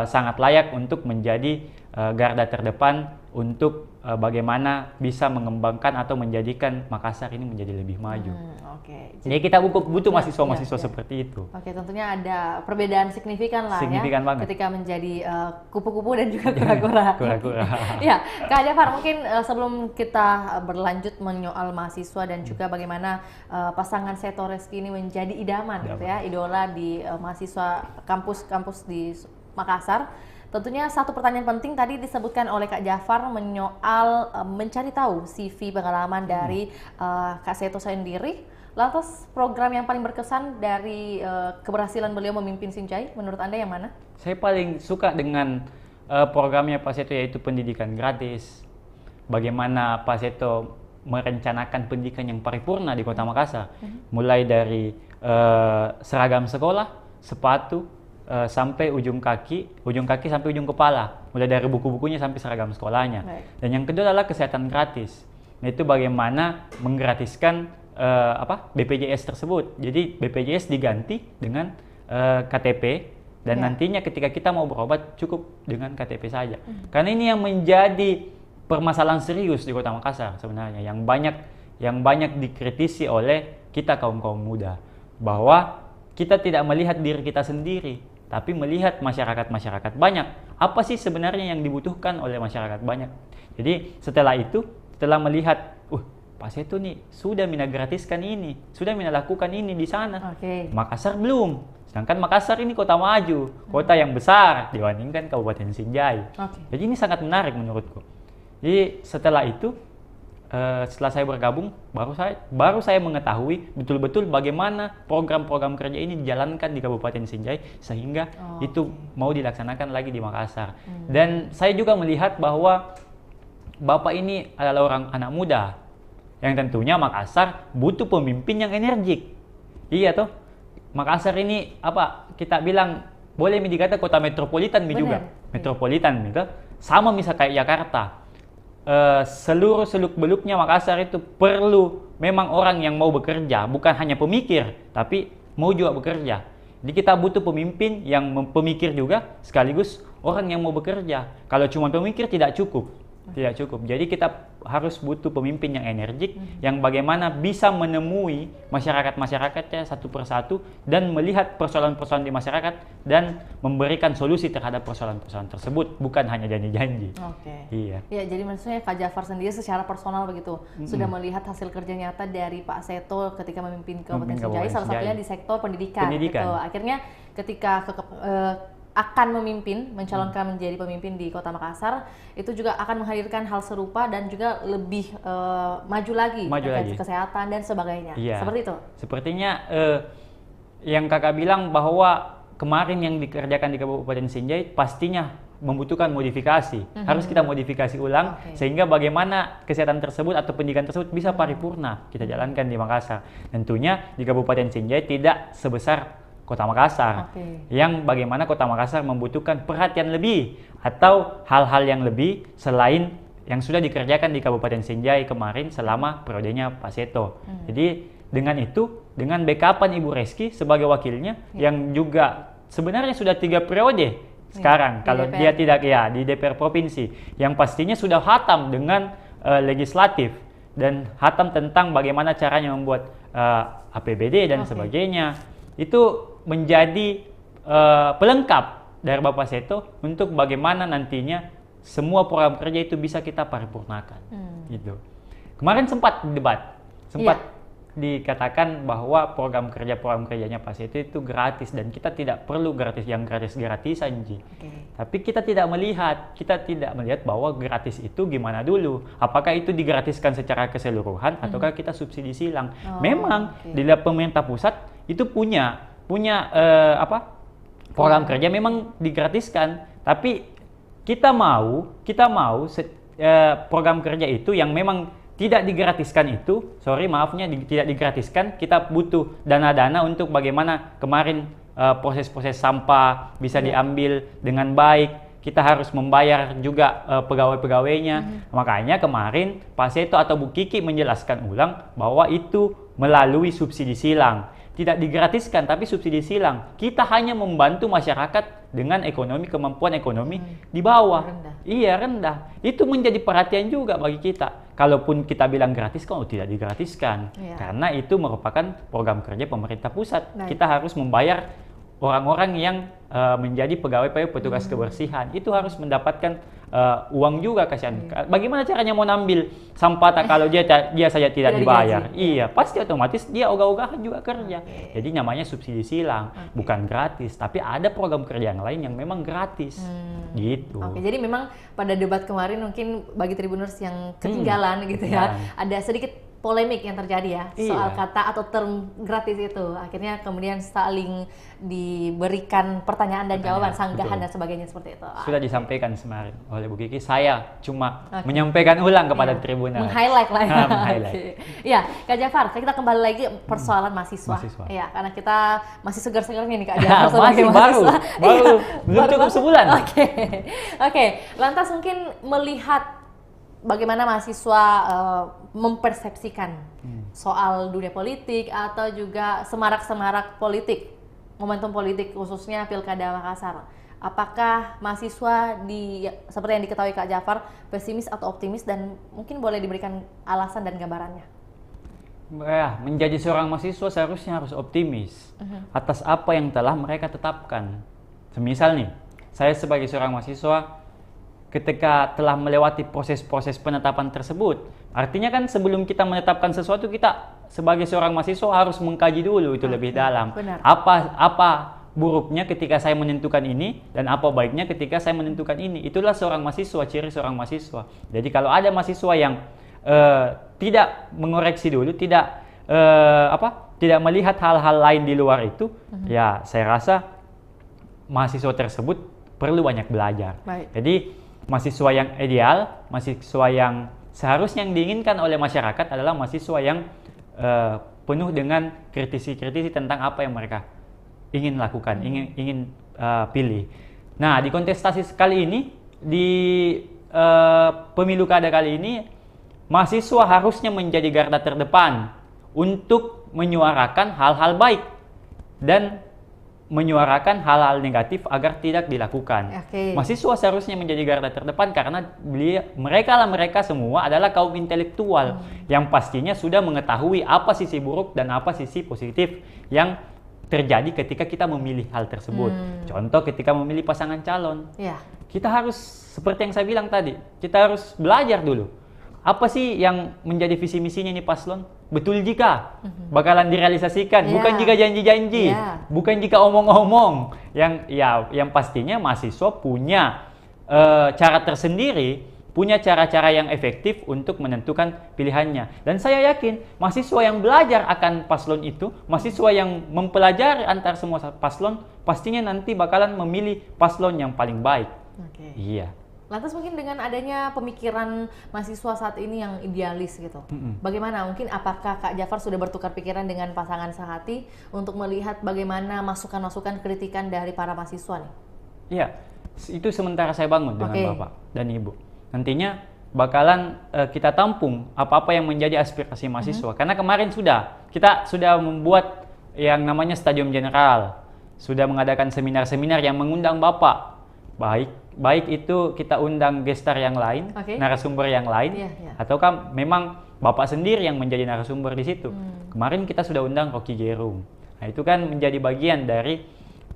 sangat layak untuk menjadi garda terdepan untuk bagaimana bisa mengembangkan atau menjadikan Makassar ini menjadi lebih maju. Jadi kita butuh mahasiswa-mahasiswa seperti itu. Tentunya ada perbedaan signifikan lah banget ketika menjadi kupu-kupu dan juga kura-kura. Ya, Kak Jafar, mungkin sebelum kita berlanjut menyoal mahasiswa dan juga bagaimana pasangan Seto Reski ini menjadi idaman gitu ya, idola di mahasiswa kampus-kampus di Makassar. Tentunya satu pertanyaan penting tadi disebutkan oleh Kak Jafar menyoal mencari tahu CV pengalaman dari Kak Seto sendiri. Lantas program yang paling berkesan dari keberhasilan beliau memimpin Sinjai, menurut Anda yang mana? Saya paling suka dengan programnya Pak Seto, yaitu pendidikan gratis. Bagaimana Pak Seto merencanakan pendidikan yang paripurna di Kota Makassar. Mulai dari seragam sekolah, sepatu, sampai ujung kaki sampai ujung kepala, mulai dari buku-bukunya sampai seragam sekolahnya. Dan yang kedua adalah kesehatan gratis. Nah, itu bagaimana menggratiskan BPJS tersebut. Jadi BPJS diganti dengan KTP dan nantinya ketika kita mau berobat cukup dengan KTP saja. Karena ini yang menjadi permasalahan serius di Kota Makassar sebenarnya, yang banyak dikritisi oleh kita kaum muda, bahwa kita tidak melihat diri kita sendiri, tapi melihat masyarakat banyak. Apa sih sebenarnya yang dibutuhkan oleh masyarakat banyak? Jadi setelah melihat, Pak Seto nih sudah gratiskan ini, sudah lakukan ini di sana. Makassar belum. Sedangkan Makassar ini kota maju, kota yang besar dibandingkan Kabupaten Sinjai. Jadi ini sangat menarik menurutku. Jadi setelah itu, setelah saya bergabung, baru saya mengetahui betul-betul bagaimana program-program kerja ini dijalankan di Kabupaten Sinjai sehingga itu mau dilaksanakan lagi di Makassar. Dan saya juga melihat bahwa Bapak ini adalah orang anak muda yang tentunya Makassar butuh pemimpin yang energik. Iya toh, Makassar ini kita bilang boleh dikata kota metropolitan juga. Metropolitan gitu. Sama misal kayak Jakarta. Seluruh seluk-beluknya Makassar itu perlu memang orang yang mau bekerja, bukan hanya pemikir, tapi mau juga bekerja. Jadi kita butuh pemimpin yang pemikir juga, sekaligus orang yang mau bekerja. Kalau cuma pemikir tidak cukup. Jadi kita harus butuh pemimpin yang energik, yang bagaimana bisa menemui masyarakat-masyarakatnya satu persatu dan melihat persoalan-persoalan di masyarakat dan memberikan solusi terhadap persoalan-persoalan tersebut, bukan hanya janji-janji. Iya. Ya, jadi maksudnya Kak Jafar sendiri secara personal begitu sudah melihat hasil kerja nyata dari Pak Seto ketika memimpin Kabupaten Sinjai, salah satunya di sektor pendidikan. Gitu. Akhirnya ketika akan mencalonkan menjadi pemimpin di Kota Makassar, itu juga akan menghadirkan hal serupa dan juga lebih maju lagi kesehatan dan sebagainya. Seperti itu. Sepertinya yang kakak bilang bahwa kemarin yang dikerjakan di Kabupaten Sinjai pastinya membutuhkan modifikasi. Harus kita modifikasi ulang sehingga bagaimana kesehatan tersebut atau pendidikan tersebut bisa paripurna kita jalankan di Makassar. Tentunya di Kabupaten Sinjai tidak sebesar Kota Makassar, yang bagaimana Kota Makassar membutuhkan perhatian lebih atau hal-hal yang lebih selain yang sudah dikerjakan di Kabupaten Sinjai kemarin selama periodenya Pak Seto. Jadi dengan backupan Ibu Reski sebagai wakilnya yang juga sebenarnya sudah 3 periode sekarang. Di Kalau DPR. dia tidak di DPR provinsi, yang pastinya sudah hatam dengan legislatif dan hatam tentang bagaimana caranya membuat APBD dan sebagainya. Itu menjadi pelengkap dari Bapak Seto untuk bagaimana nantinya semua program kerja itu bisa kita paripurnakan. Gitu. Kemarin sempat debat, dikatakan bahwa program kerjanya Pak Seto itu gratis dan kita tidak perlu gratis-gratisan, Ji. Tapi kita tidak melihat bahwa gratis itu gimana dulu. Apakah itu digratiskan secara keseluruhan ataukah kita subsidi silang? Memang di pemerintah pusat itu punya program kerja memang digratiskan, tapi kita mau program kerja itu yang memang tidak digratiskan itu, tidak digratiskan, kita butuh dana-dana untuk bagaimana kemarin proses-proses sampah bisa diambil dengan baik, kita harus membayar juga pegawai-pegawainya. Makanya kemarin Pak Seto atau Bu Kiki menjelaskan ulang bahwa itu melalui subsidi silang. Tidak digratiskan, tapi subsidi silang. Kita hanya membantu masyarakat dengan kemampuan ekonomi di bawah. Rendah. Itu menjadi perhatian juga bagi kita. Kalaupun kita bilang gratis, kalau tidak digratiskan. Karena itu merupakan program kerja pemerintah pusat. Kita harus membayar orang-orang yang menjadi pegawai petugas kebersihan. Itu harus mendapatkan uang juga, kasihan. Bagaimana caranya mau ngambil sampah kalau dia saja tidak dibayar? Iya, pasti otomatis dia ogah-ogahan juga kerja. Jadi namanya subsidi silang, bukan gratis. Tapi ada program kerja yang lain yang memang gratis. Gitu. Jadi memang pada debat kemarin mungkin bagi Tribuners yang ketinggalan gitu ya, ada sedikit polemik yang terjadi ya soal kata atau term gratis itu. Akhirnya kemudian saling diberikan pertanyaan dan jawaban, sanggahan dan sebagainya seperti itu. Sudah disampaikan kemarin oleh Bu Kiki. Saya cuma menyampaikan ulang kepada Tribuners. Meng-highlight lah ya. Iya, Kak Jafar, kita kembali lagi persoalan mahasiswa. Ya, karena kita masih segar-segarnya nih Kak Jafar sebagai mahasiswa. Baru belum cukup sebulan. Oke. Lantas mungkin melihat bagaimana mahasiswa mempersepsikan soal dunia politik atau juga semarak-semarak politik, momentum politik khususnya Pilkada Makassar. Apakah mahasiswa seperti yang diketahui Kak Jafar, pesimis atau optimis, dan mungkin boleh diberikan alasan dan gambarannya? Menjadi seorang mahasiswa seharusnya harus optimis atas apa yang telah mereka tetapkan. Semisal nih, saya sebagai seorang mahasiswa ketika telah melewati proses-proses penetapan tersebut, artinya kan sebelum kita menetapkan sesuatu, kita sebagai seorang mahasiswa harus mengkaji dulu itu lebih dalam. Apa buruknya ketika saya menentukan ini dan apa baiknya ketika saya menentukan ini. Itulah seorang mahasiswa, ciri seorang mahasiswa. Jadi kalau ada mahasiswa yang tidak mengoreksi dulu, tidak melihat hal-hal lain di luar itu, ya saya rasa mahasiswa tersebut perlu banyak belajar. Jadi mahasiswa yang ideal, mahasiswa yang seharusnya yang diinginkan oleh masyarakat adalah mahasiswa yang penuh dengan kritisi-kritisi tentang apa yang mereka ingin lakukan, ingin pilih. Nah, di kontestasi kali ini, di pemilu kada kali ini, mahasiswa harusnya menjadi garda terdepan untuk menyuarakan hal-hal baik dan menyuarakan hal-hal negatif agar tidak dilakukan. Mahasiswa seharusnya menjadi garda terdepan karena mereka semua adalah kaum intelektual yang pastinya sudah mengetahui apa sisi buruk dan apa sisi positif yang terjadi ketika kita memilih hal tersebut. Contoh ketika memilih pasangan calon. Kita harus, seperti yang saya bilang tadi, kita harus belajar dulu. Apa sih yang menjadi visi misinya nih paslon? Betul jika bakalan direalisasikan, bukan jika janji-janji, bukan jika omong-omong. Yang pastinya mahasiswa punya cara tersendiri, punya cara-cara yang efektif untuk menentukan pilihannya. Dan saya yakin mahasiswa yang belajar akan paslon itu, mahasiswa yang mempelajari antar semua paslon, pastinya nanti bakalan memilih paslon yang paling baik. Iya. Lantas mungkin dengan adanya pemikiran mahasiswa saat ini yang idealis gitu, bagaimana mungkin apakah Kak Jafar sudah bertukar pikiran dengan pasangan sehati untuk melihat bagaimana masukan-masukan kritikan dari para mahasiswa nih? Iya, itu sementara saya bangun dengan Bapak dan Ibu. Nantinya bakalan kita tampung apa-apa yang menjadi aspirasi mahasiswa. Karena kemarin kita sudah membuat yang namanya Stadium General, sudah mengadakan seminar-seminar yang mengundang Bapak baik itu kita undang gestar yang lain, narasumber yang lain, ataukah memang Bapak sendiri yang menjadi narasumber di situ. Kemarin kita sudah undang Rocky Gerung. Nah, itu kan menjadi bagian dari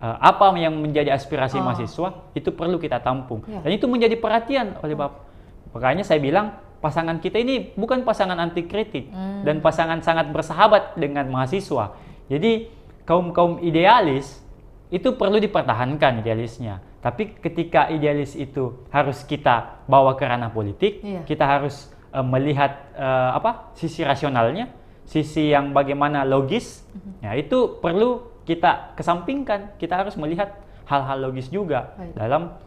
apa yang menjadi aspirasi mahasiswa itu perlu kita tampung. Dan itu menjadi perhatian oleh Bapak. Makanya saya bilang pasangan kita ini bukan pasangan anti kritik dan pasangan sangat bersahabat dengan mahasiswa. Jadi kaum idealis itu perlu dipertahankan idealisnya. Tapi ketika idealis itu harus kita bawa ke ranah politik, kita harus melihat sisi rasionalnya, sisi yang bagaimana logis. Ya, itu perlu kita kesampingkan. Kita harus melihat hal-hal logis juga dalam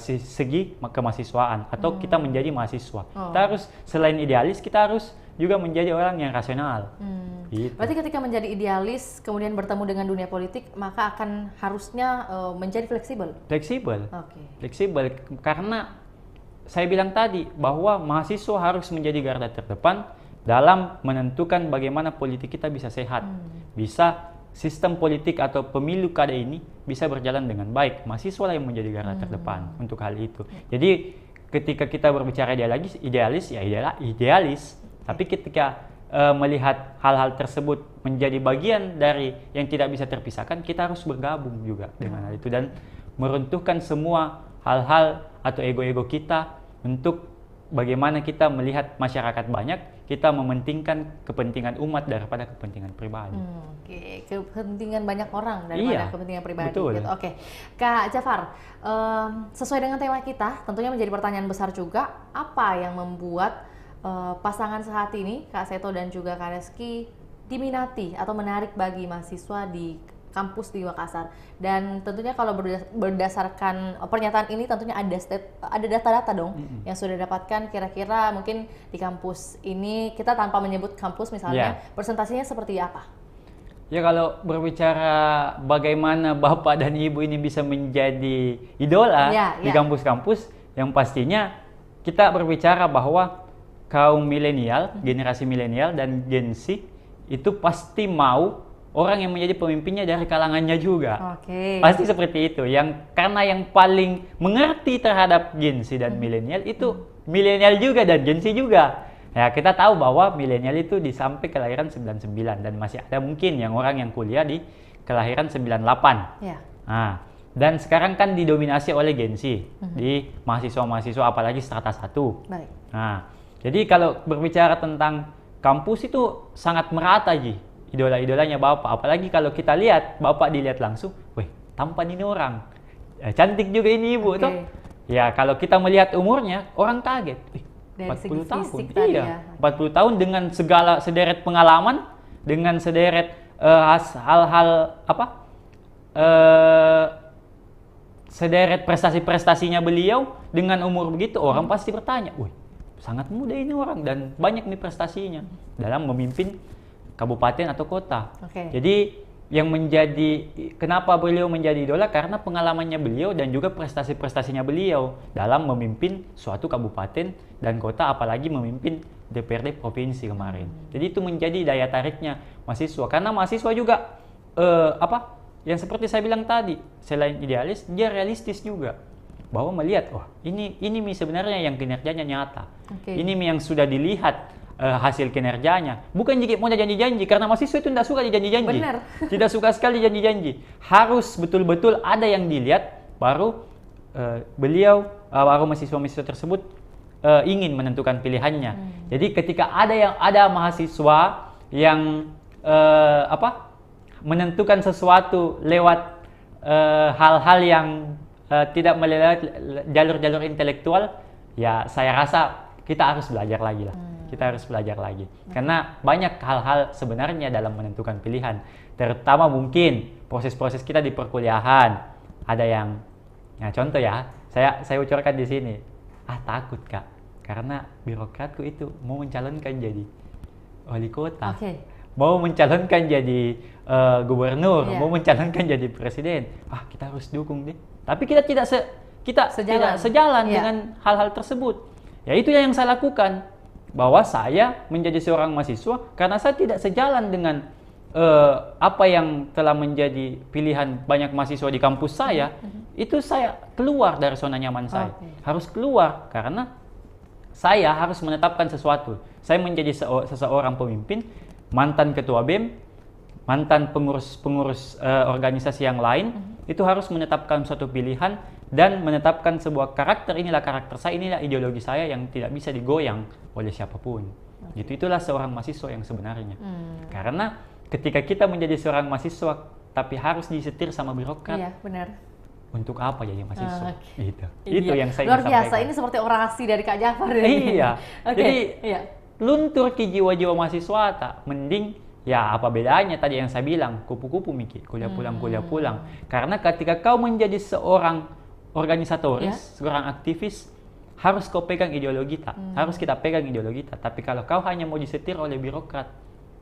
segi kemahasiswaan atau kita menjadi mahasiswa. Kita harus selain idealis, kita harus juga menjadi orang yang rasional. Gitu. Berarti ketika menjadi idealis kemudian bertemu dengan dunia politik, maka akan harusnya menjadi fleksibel. Fleksibel karena saya bilang tadi bahwa mahasiswa harus menjadi garda terdepan dalam menentukan bagaimana politik kita bisa sehat, bisa sistem politik atau pemilu kada ini bisa berjalan dengan baik. Mahasiswa lah yang menjadi garda terdepan untuk hal itu. Jadi ketika kita berbicara idealis ya idealis. Tapi ketika melihat hal-hal tersebut menjadi bagian dari yang tidak bisa terpisahkan, kita harus bergabung juga dengan hal itu dan meruntuhkan semua hal-hal atau ego-ego kita untuk bagaimana kita melihat masyarakat banyak, kita mementingkan kepentingan umat daripada kepentingan pribadi. Kepentingan banyak orang daripada kepentingan pribadi. Gitu. Kak Jafar, sesuai dengan tema kita, tentunya menjadi pertanyaan besar juga, apa yang membuat pasangan saat ini, Kak Seto dan juga Kak Reski, diminati atau menarik bagi mahasiswa di kampus di Makassar? Dan tentunya kalau berdasarkan pernyataan ini tentunya ada data-data dong yang sudah dapatkan, kira-kira mungkin di kampus ini, kita tanpa menyebut kampus misalnya, presentasinya seperti apa? Ya, kalau berbicara bagaimana Bapak dan Ibu ini bisa menjadi idola di kampus-kampus, yang pastinya kita berbicara bahwa kaum milenial, generasi milenial dan Gen Z itu pasti mau orang yang menjadi pemimpinnya dari kalangannya juga. Pasti seperti itu. Karena yang paling mengerti terhadap Gen Z dan milenial itu milenial juga dan Gen Z juga. Ya, kita tahu bahwa milenial itu sampai kelahiran 99 dan masih ada mungkin orang yang kuliah di kelahiran 98. Nah, dan sekarang kan didominasi oleh Gen Z di mahasiswa-mahasiswa apalagi strata 1. Nah, jadi kalau berbicara tentang kampus itu sangat merata idola-idolanya Bapak. Apalagi kalau kita lihat, Bapak dilihat langsung, wih, tampan ini orang. Cantik juga ini Ibu. Ya, kalau kita melihat umurnya, orang kaget. 40 tahun. Iya, 40 tahun dengan segala sederet pengalaman, dengan sederet hal-hal sederet prestasi-prestasinya beliau dengan umur begitu, orang pasti bertanya, wih, sangat muda ini orang dan banyak nih prestasinya dalam memimpin kabupaten atau kota. Jadi yang kenapa beliau menjadi idola karena pengalamannya beliau dan juga prestasi-prestasinya beliau dalam memimpin suatu kabupaten dan kota, apalagi memimpin DPRD provinsi kemarin. Jadi itu menjadi daya tariknya mahasiswa karena mahasiswa juga yang seperti saya bilang tadi, selain idealis dia realistis juga. Bahwa melihat, ini sebenarnya yang kinerjanya nyata. Ini yang sudah dilihat hasil kinerjanya. Bukan jika mau janji-janji, karena mahasiswa itu tidak suka dijanji-janji. Tidak suka sekali janji-janji. Harus betul-betul ada yang dilihat, baru baru mahasiswa-mahasiswa tersebut ingin menentukan pilihannya. Jadi ketika ada mahasiswa yang menentukan sesuatu lewat hal-hal yang tidak melewati jalur-jalur intelektual, ya saya rasa kita harus belajar lagi lah. Kita harus belajar lagi. Karena banyak hal-hal sebenarnya dalam menentukan pilihan. Terutama mungkin proses-proses kita di perkuliahan. Ada yang, contoh ya, saya ucapkan di sini. Takut Kak, karena birokratku itu mau mencalonkan jadi wali kota. Mau mencalonkan jadi gubernur, mau mencalonkan jadi presiden. Kita harus dukung deh. Tapi kita tidak sejalan dengan hal-hal tersebut. Ya itu yang saya lakukan. Bahwa saya menjadi seorang mahasiswa karena saya tidak sejalan dengan apa yang telah menjadi pilihan banyak mahasiswa di kampus saya. itu saya keluar dari zona nyaman saya. Harus keluar karena saya harus menetapkan sesuatu. Saya menjadi seseorang pemimpin, mantan ketua BEM, mantan pengurus organisasi yang lain, itu harus menetapkan suatu pilihan dan menetapkan sebuah karakter. Inilah karakter saya, inilah ideologi saya yang tidak bisa digoyang oleh siapapun. Gitu, itulah seorang mahasiswa yang sebenarnya. Karena ketika kita menjadi seorang mahasiswa tapi harus disetir sama birokrat. Iya, benar. Untuk apa jadi mahasiswa? Gitu. Iya. Itu yang saya luar biasa. sampaikan. Ini seperti orasi dari Kak Jafar. Iya. Jadi iya. luntur ki jiwa-jiwa mahasiswa tak. Mending ya apa bedanya tadi yang saya bilang, kupu-kupu mikir, kuliah pulang. Karena ketika kau menjadi seorang organisatoris, seorang aktivis, harus kau pegang ideologi tak. Harus kita pegang ideologi tak. Tapi kalau kau hanya mau disetir oleh birokrat,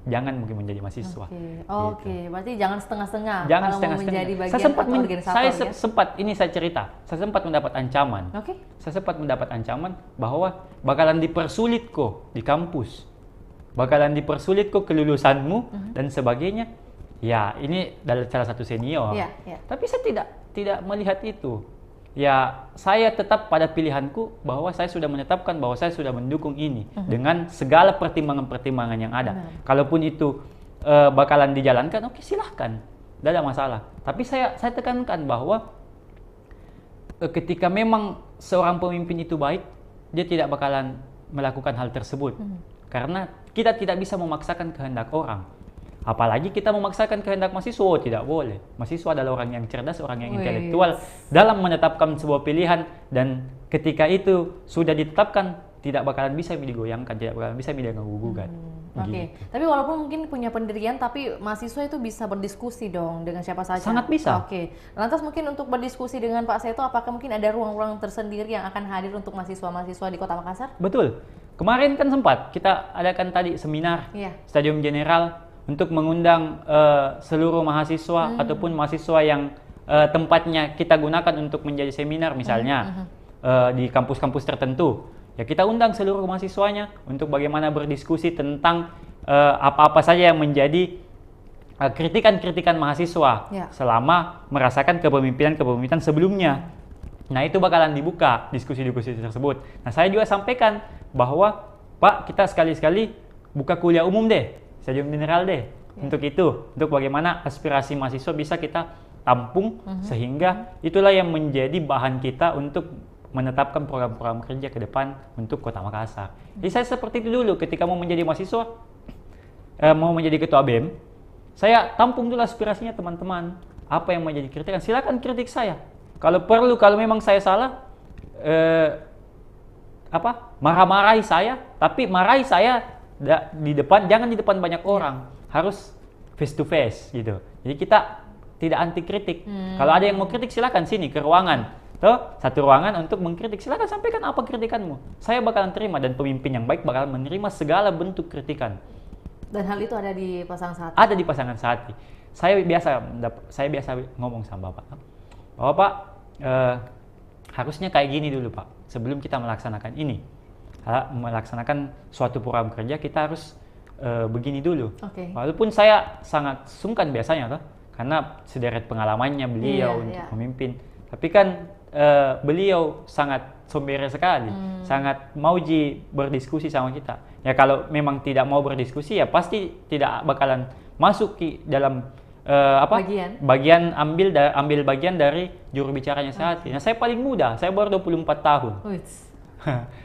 jangan mungkin menjadi mahasiswa. Oke. Berarti jangan setengah-setengah. Jangan kalau mau menjadi bagian saya sempat ini saya cerita. Saya sempat mendapat ancaman. Saya sempat mendapat ancaman bahwa bakalan dipersulit kok di kampus. Bakalan dipersulit kok kelulusanmu dan sebagainya. Ya, ini dari salah satu senior. Tapi saya tidak melihat itu. Ya, saya tetap pada pilihanku bahwa saya sudah menetapkan bahwa saya sudah mendukung ini dengan segala pertimbangan-pertimbangan yang ada. Kalaupun itu bakalan dijalankan, oke, silahkan, tidak ada masalah. Tapi saya tekankan bahwa ketika memang seorang pemimpin itu baik, dia tidak bakalan melakukan hal tersebut. Karena kita tidak bisa memaksakan kehendak orang. Apalagi kita memaksakan kehendak mahasiswa, tidak boleh. Mahasiswa adalah orang yang cerdas, orang yang intelektual dalam menetapkan sebuah pilihan, dan ketika itu sudah ditetapkan, tidak bakalan bisa digoyangkan, tidak bakalan bisa diganggu-gugat. Tapi walaupun mungkin punya pendirian, tapi mahasiswa itu bisa berdiskusi dong dengan siapa saja. Sangat bisa. Lantas mungkin untuk berdiskusi dengan Pak Seto, apakah mungkin ada ruang-ruang tersendiri yang akan hadir untuk mahasiswa-mahasiswa di Kota Makassar? Betul. Kemarin kan sempat kita adakan tadi seminar Stadium General untuk mengundang seluruh mahasiswa ataupun mahasiswa yang tempatnya kita gunakan untuk menjadi seminar, misalnya di kampus-kampus tertentu. Ya, kita undang seluruh mahasiswanya untuk bagaimana berdiskusi tentang apa-apa saja yang menjadi kritikan-kritikan mahasiswa selama merasakan kepemimpinan sebelumnya. Nah, itu bakalan dibuka diskusi-diskusi tersebut. Nah, saya juga sampaikan bahwa Pak, kita sekali-sekali buka kuliah umum deh, Stadium General deh. Untuk itu, untuk bagaimana aspirasi mahasiswa bisa kita tampung sehingga itulah yang menjadi bahan kita untuk menetapkan program-program kerja ke depan untuk Kota Makassar. Jadi saya seperti itu dulu ketika mau menjadi mahasiswa, mau menjadi ketua BEM, saya tampung dulu aspirasinya teman-teman. Apa yang menjadi kritikan, silakan kritik saya. Kalau perlu, kalau memang saya salah, marah-marahi saya, tapi marahi saya di depan, jangan di depan banyak orang, harus face to face gitu. Jadi kita tidak anti kritik. Kalau ada yang mau kritik, silakan sini ke ruangan. Satu ruangan untuk mengkritik, silakan sampaikan apa kritikanmu. Saya bakalan terima, dan pemimpin yang baik bakalan menerima segala bentuk kritikan. Dan hal itu ada di Pasangan Sehati? Ada di Pasangan Sehati. Saya biasa ngomong sama Bapak, bahwa Pak, harusnya kayak gini dulu Pak, sebelum kita melaksanakan ini. Melaksanakan suatu program kerja, kita harus begini dulu. Walaupun saya sangat sungkan biasanya karena sederet pengalamannya beliau untuk memimpin. Tapi kan beliau sangat sombere sekali, sangat mau berdiskusi sama kita. Ya, kalau memang tidak mau berdiskusi, ya pasti tidak bakalan masuk dalam bagian ambil bagian dari juru bicaranya Sehati. Nah, saya paling muda, saya baru 24 tahun.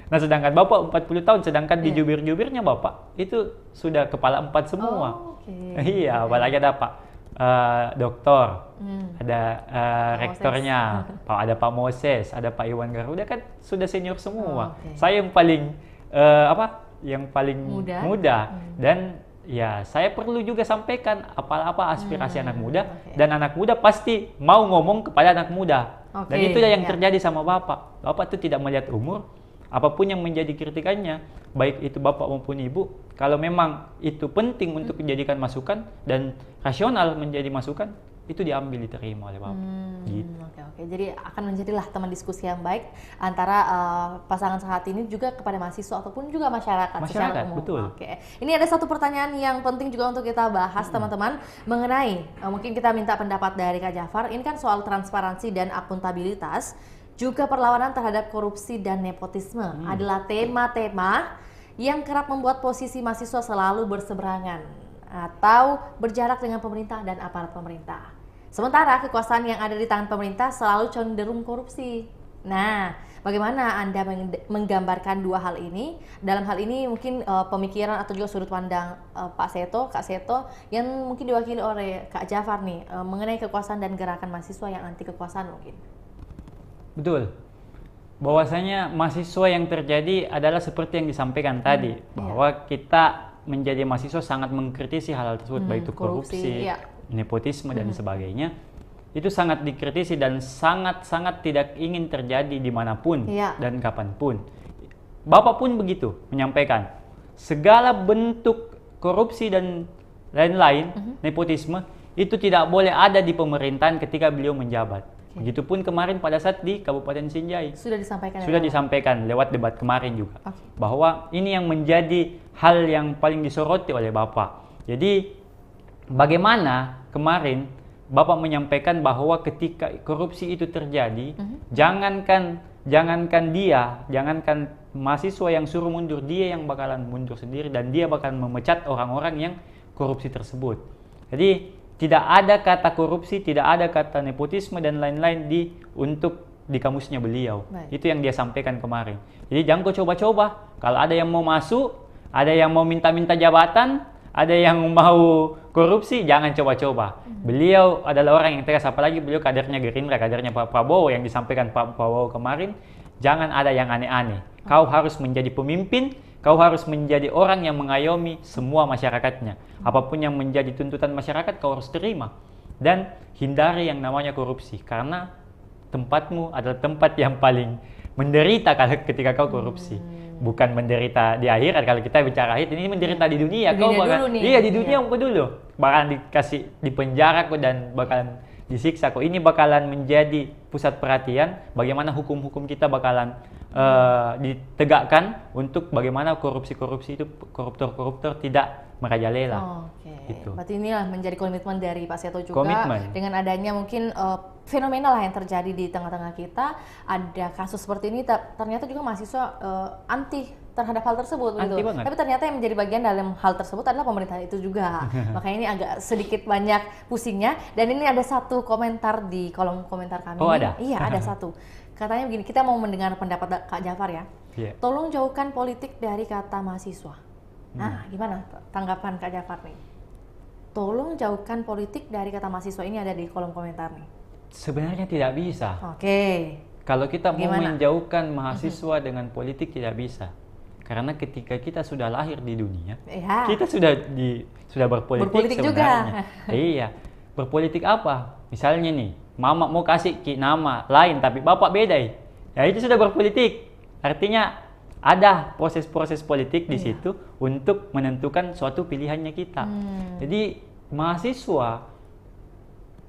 Nah, sedangkan Bapak 40 tahun, sedangkan di jubir-jubirnya Bapak itu sudah kepala 4 semua. Iya, apalagi ada Pak Doktor, ada rektornya, ada Pak Moses, ada Pak Iwan Garuda, kan sudah senior semua. Saya yang paling muda. Dan ya, saya perlu juga sampaikan apa aspirasi anak muda, dan anak muda pasti mau ngomong kepada anak muda. Dan itu yang terjadi sama Bapak. Bapak itu tidak melihat umur, apapun yang menjadi kritikannya, baik itu Bapak maupun Ibu, kalau memang itu penting untuk dijadikan masukan dan rasional menjadi masukan, itu diambil, diterima oleh Bapak. Gitu. Oke. Jadi akan menjadilah teman diskusi yang baik antara pasangan saat ini juga kepada mahasiswa ataupun juga masyarakat secara umum. Betul. Oke. Ini ada satu pertanyaan yang penting juga untuk kita bahas teman-teman mengenai mungkin kita minta pendapat dari Kak Jafar. Ini kan soal transparansi dan akuntabilitas, juga perlawanan terhadap korupsi dan nepotisme adalah tema-tema yang kerap membuat posisi mahasiswa selalu berseberangan atau berjarak dengan pemerintah dan aparat pemerintah. Sementara kekuasaan yang ada di tangan pemerintah selalu cenderung korupsi. Nah, bagaimana Anda menggambarkan dua hal ini? Dalam hal ini mungkin pemikiran atau juga sudut pandang Kak Seto yang mungkin diwakili oleh Kak Jafar nih mengenai kekuasaan dan gerakan mahasiswa yang anti kekuasaan mungkin. Betul. Bahwasanya mahasiswa yang terjadi adalah seperti yang disampaikan tadi, bahwa kita menjadi mahasiswa sangat mengkritisi hal tersebut, baik itu korupsi, nepotisme dan sebagainya. Itu sangat dikritisi dan sangat-sangat tidak ingin terjadi dimanapun dan kapanpun. Bapak pun begitu menyampaikan, segala bentuk korupsi dan lain-lain, nepotisme, itu tidak boleh ada di pemerintahan ketika beliau menjabat. Begitupun kemarin pada saat di Kabupaten Sinjai. Sudah disampaikan lewat debat kemarin juga. Bahwa ini yang menjadi hal yang paling disoroti oleh Bapak. Jadi bagaimana kemarin Bapak menyampaikan bahwa ketika korupsi itu terjadi, jangankan mahasiswa yang suruh mundur, dia yang bakalan mundur sendiri dan dia bakalan memecat orang-orang yang korupsi tersebut. Jadi tidak ada kata korupsi, tidak ada kata nepotisme dan lain-lain di kamusnya beliau. Itu yang dia sampaikan kemarin. Jadi jangan kau coba-coba. Kalau ada yang mau masuk, ada yang mau minta-minta jabatan, ada yang mau korupsi, jangan coba-coba. Beliau adalah orang yang tegas, apalagi beliau kadernya Gerindra, kadernya Pak Prabowo yang disampaikan Pak Prabowo kemarin. Jangan ada yang aneh-aneh. Kau harus menjadi pemimpin, kau harus menjadi orang yang mengayomi semua masyarakatnya. Apapun yang menjadi tuntutan masyarakat, kau harus terima. Dan hindari yang namanya korupsi, karena tempatmu adalah tempat yang paling menderita ketika kau korupsi. Bukan menderita di akhirat, kalau kita bicara akhirat, ini menderita di dunia. Kau bakal, di dunia kau dulu bakalan di penjara kau dan bakalan disiksa kau. Ini bakalan menjadi pusat perhatian bagaimana hukum-hukum kita bakalan ditegakkan untuk bagaimana korupsi-korupsi itu, koruptor-koruptor tidak merajalela. Gitu. Berarti inilah menjadi komitmen dari Pak Seto juga dengan adanya mungkin fenomenal yang terjadi di tengah-tengah kita, ada kasus seperti ini, ternyata juga mahasiswa anti terhadap hal tersebut gitu. Tapi ternyata yang menjadi bagian dalam hal tersebut adalah pemerintah itu juga. Makanya ini agak sedikit banyak pusingnya. Dan ini ada satu komentar di kolom komentar kami. Ada? Iya, ada satu. Katanya begini, kita mau mendengar pendapat Kak Jafar ya. Tolong jauhkan politik dari kata mahasiswa. Nah, gimana tanggapan Kak Jafar nih? Tolong jauhkan politik dari kata mahasiswa, ini ada di kolom komentar nih. Sebenarnya tidak bisa. Kalau kita mau menjauhkan mahasiswa dengan politik, tidak bisa. Karena ketika kita sudah lahir di dunia, kita sudah berpolitik sebenarnya. Iya, berpolitik apa? Misalnya nih, mama mau kasih nama lain, tapi bapak beda. Ya itu sudah berpolitik. Artinya ada proses-proses politik di situ untuk menentukan suatu pilihannya kita. Jadi mahasiswa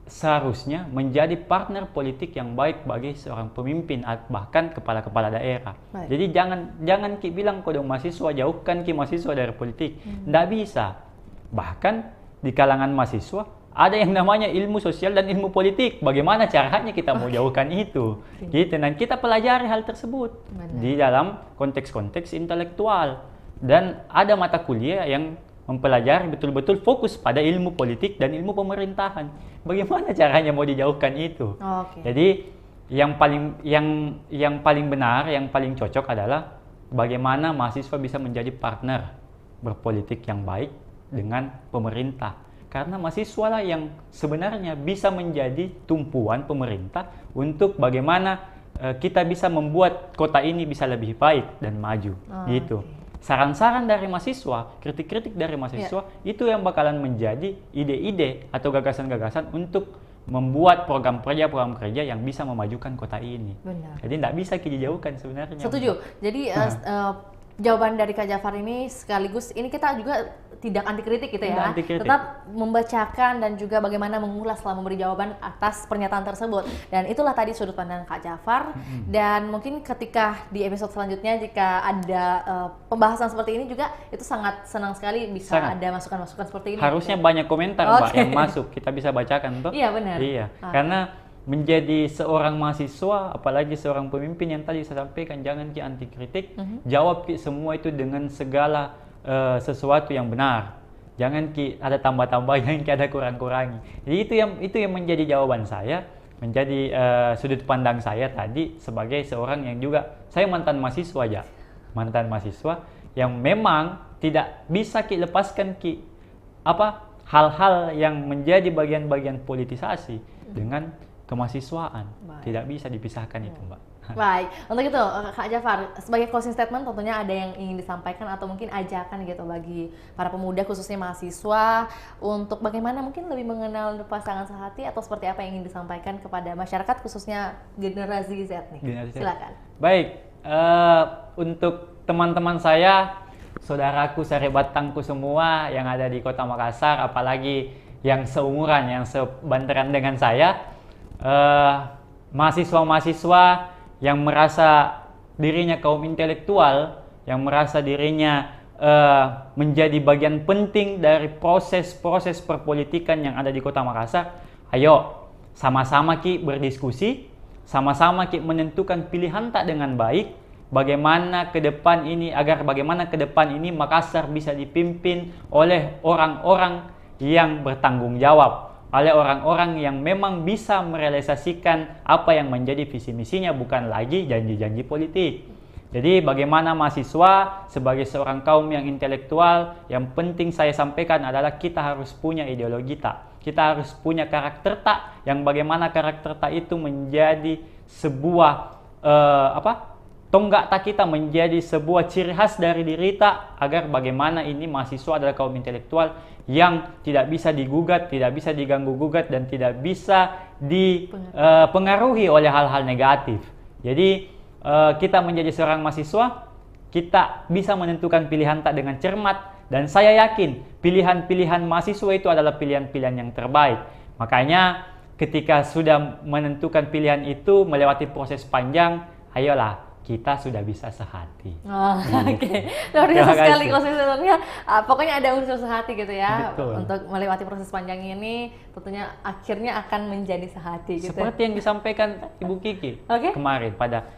seharusnya menjadi partner politik yang baik bagi seorang pemimpin, bahkan kepala-kepala daerah. Jadi jangan Ki bilang kodong mahasiswa, jauhkan Ki mahasiswa dari politik. Nggak bisa. Bahkan di kalangan mahasiswa ada yang namanya ilmu sosial dan ilmu politik. Bagaimana caranya kita mau jauhkan itu? Gitu. Dan kita pelajari hal tersebut di dalam konteks-konteks intelektual. Dan ada mata kuliah yang mempelajari betul-betul fokus pada ilmu politik dan ilmu pemerintahan. Bagaimana caranya mau dijauhkan itu? Jadi yang paling benar, yang paling cocok adalah bagaimana mahasiswa bisa menjadi partner berpolitik yang baik dengan pemerintah. Karena mahasiswa lah yang sebenarnya bisa menjadi tumpuan pemerintah untuk bagaimana kita bisa membuat kota ini bisa lebih baik dan maju. Gitu. Saran-saran dari mahasiswa, kritik-kritik dari mahasiswa, itu yang bakalan menjadi ide-ide atau gagasan-gagasan untuk membuat program kerja yang bisa memajukan kota ini. Jadi tidak bisa dijauhkan sebenarnya. Setuju. Jadi jawaban dari Kak Jafar ini sekaligus ini kita juga tidak anti kritik gitu ya, Tidak anti kritik. tetap membacakan dan juga bagaimana mengulas setelah memberi jawaban atas pernyataan tersebut. Dan itulah tadi sudut pandang Kak Jafar. Dan mungkin ketika di episode selanjutnya jika ada pembahasan seperti ini juga itu sangat senang sekali bisa ada masukan-masukan seperti ini. Harusnya banyak komentar Mbak yang masuk, kita bisa bacakan tuh. Iya benar. Iya, karena menjadi seorang mahasiswa, apalagi seorang pemimpin yang tadi saya sampaikan, jangan ki anti kritik, jawab ki semua itu dengan segala sesuatu yang benar. Jangan ki ada tambah-tambah, jangan ki ada kurang-kurangi. Jadi itu yang menjadi jawaban saya, menjadi sudut pandang saya tadi sebagai seorang yang juga saya mantan mahasiswa aja, mantan mahasiswa yang memang tidak bisa ki lepaskan ki hal-hal yang menjadi bagian-bagian politisasi dengan kemahasiswaan. Tidak bisa dipisahkan itu, Mbak. Baik, untuk itu Kak Jafar, sebagai closing statement tentunya ada yang ingin disampaikan atau mungkin ajakan gitu bagi para pemuda khususnya mahasiswa untuk bagaimana mungkin lebih mengenal pasangan sehati atau seperti apa yang ingin disampaikan kepada masyarakat khususnya generasi Z nih. Silakan. Baik, untuk teman-teman saya, saudaraku, sahabatku semua yang ada di Kota Makassar, apalagi yang seumuran, yang sebantaran dengan saya, mahasiswa-mahasiswa yang merasa dirinya kaum intelektual, yang merasa dirinya menjadi bagian penting dari proses-proses perpolitikan yang ada di Kota Makassar, ayo sama-sama ki berdiskusi, sama-sama ki menentukan pilihan tak dengan baik, bagaimana ke depan ini Makassar bisa dipimpin oleh orang-orang yang bertanggung jawab, oleh orang-orang yang memang bisa merealisasikan apa yang menjadi visi misinya, bukan lagi janji-janji politik. Jadi bagaimana mahasiswa sebagai seorang kaum yang intelektual, yang penting saya sampaikan adalah kita harus punya ideologi tak. Kita harus punya karakter tak, yang bagaimana karakter tak itu menjadi sebuah tonggak tak kita, menjadi sebuah ciri khas dari diri tak, agar bagaimana ini mahasiswa adalah kaum intelektual yang tidak bisa digugat, tidak bisa diganggu-gugat, dan tidak bisa dipengaruhi oleh hal-hal negatif. Jadi kita menjadi seorang mahasiswa, kita bisa menentukan pilihan tak dengan cermat, dan saya yakin pilihan-pilihan mahasiswa itu adalah pilihan-pilihan yang terbaik. Makanya ketika sudah menentukan pilihan itu melewati proses panjang, ayolah kita sudah bisa sehati. Oke. Luar biasa sekali konsistensinya. Pokoknya ada unsur sehati gitu ya. Betul. Untuk melewati proses panjang ini tentunya akhirnya akan menjadi sehati gitu. Seperti yang disampaikan Ibu Kiki kemarin pada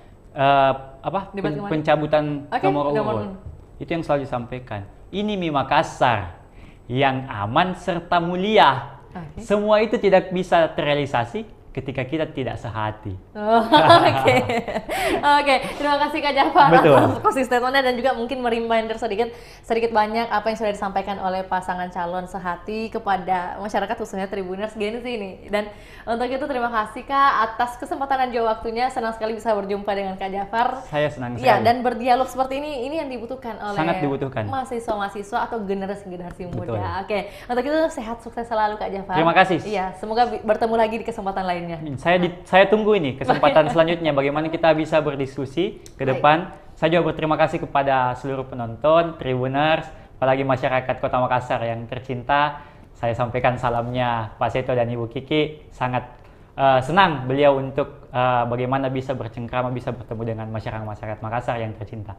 pencabutan nomor urut. Itu yang selalu disampaikan. Ini Makassar yang aman serta mulia. Semua itu tidak bisa terrealisasi ketika kita tidak sehati. Oke. Terima kasih Kak Jafar atas konsistensinya dan juga mungkin mereminder sedikit banyak apa yang sudah disampaikan oleh pasangan calon sehati kepada masyarakat khususnya Tribuners Gen Z ini. Dan untuk itu terima kasih Kak atas kesempatan dan juga waktunya. Senang sekali bisa berjumpa dengan Kak Jafar. Saya senang sekali. Ya, dan berdialog seperti ini yang dibutuhkan oleh sangat dibutuhkan mahasiswa-mahasiswa atau generasi-generasi muda. Oke. Untuk itu sehat sukses selalu Kak Jafar. Terima kasih. Iya, semoga bertemu lagi di kesempatan lain. Saya tunggu ini kesempatan selanjutnya bagaimana kita bisa berdiskusi ke depan. Saya juga berterima kasih kepada seluruh penonton, Tribuners, apalagi masyarakat Kota Makassar yang tercinta. Saya sampaikan salamnya Pak Seto dan Ibu Kiki. Sangat senang beliau untuk bagaimana bisa bercengkrama, bisa bertemu dengan masyarakat Makassar yang tercinta.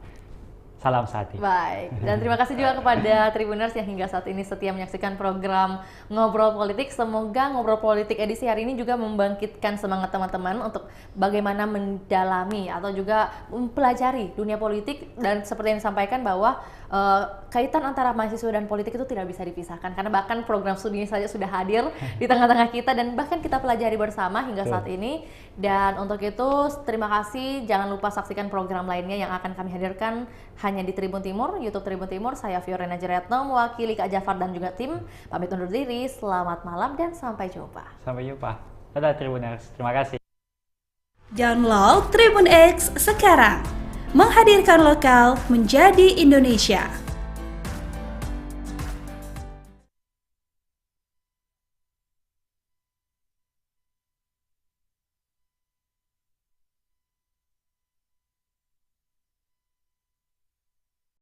Salam sehati. Baik, dan terima kasih juga kepada Tribuners yang hingga saat ini setia menyaksikan program Ngobrol Politik. Semoga Ngobrol Politik edisi hari ini juga membangkitkan semangat teman-teman untuk bagaimana mendalami atau juga mempelajari dunia politik, dan seperti yang disampaikan bahwa kaitan antara mahasiswa dan politik itu tidak bisa dipisahkan, karena bahkan program studinya saja sudah hadir di tengah-tengah kita dan bahkan kita pelajari bersama hingga saat ini. Dan untuk itu terima kasih, jangan lupa saksikan program lainnya yang akan kami hadirkan hanya di Tribun Timur, YouTube Tribun Timur. Saya Fiorena Jiretno mewakili Kak Jafar dan juga tim pamit undur diri. Selamat malam dan sampai jumpa. Sampai jumpa. Dadah Tribuners, terima kasih. Download Tribun X sekarang, menghadirkan lokal menjadi Indonesia.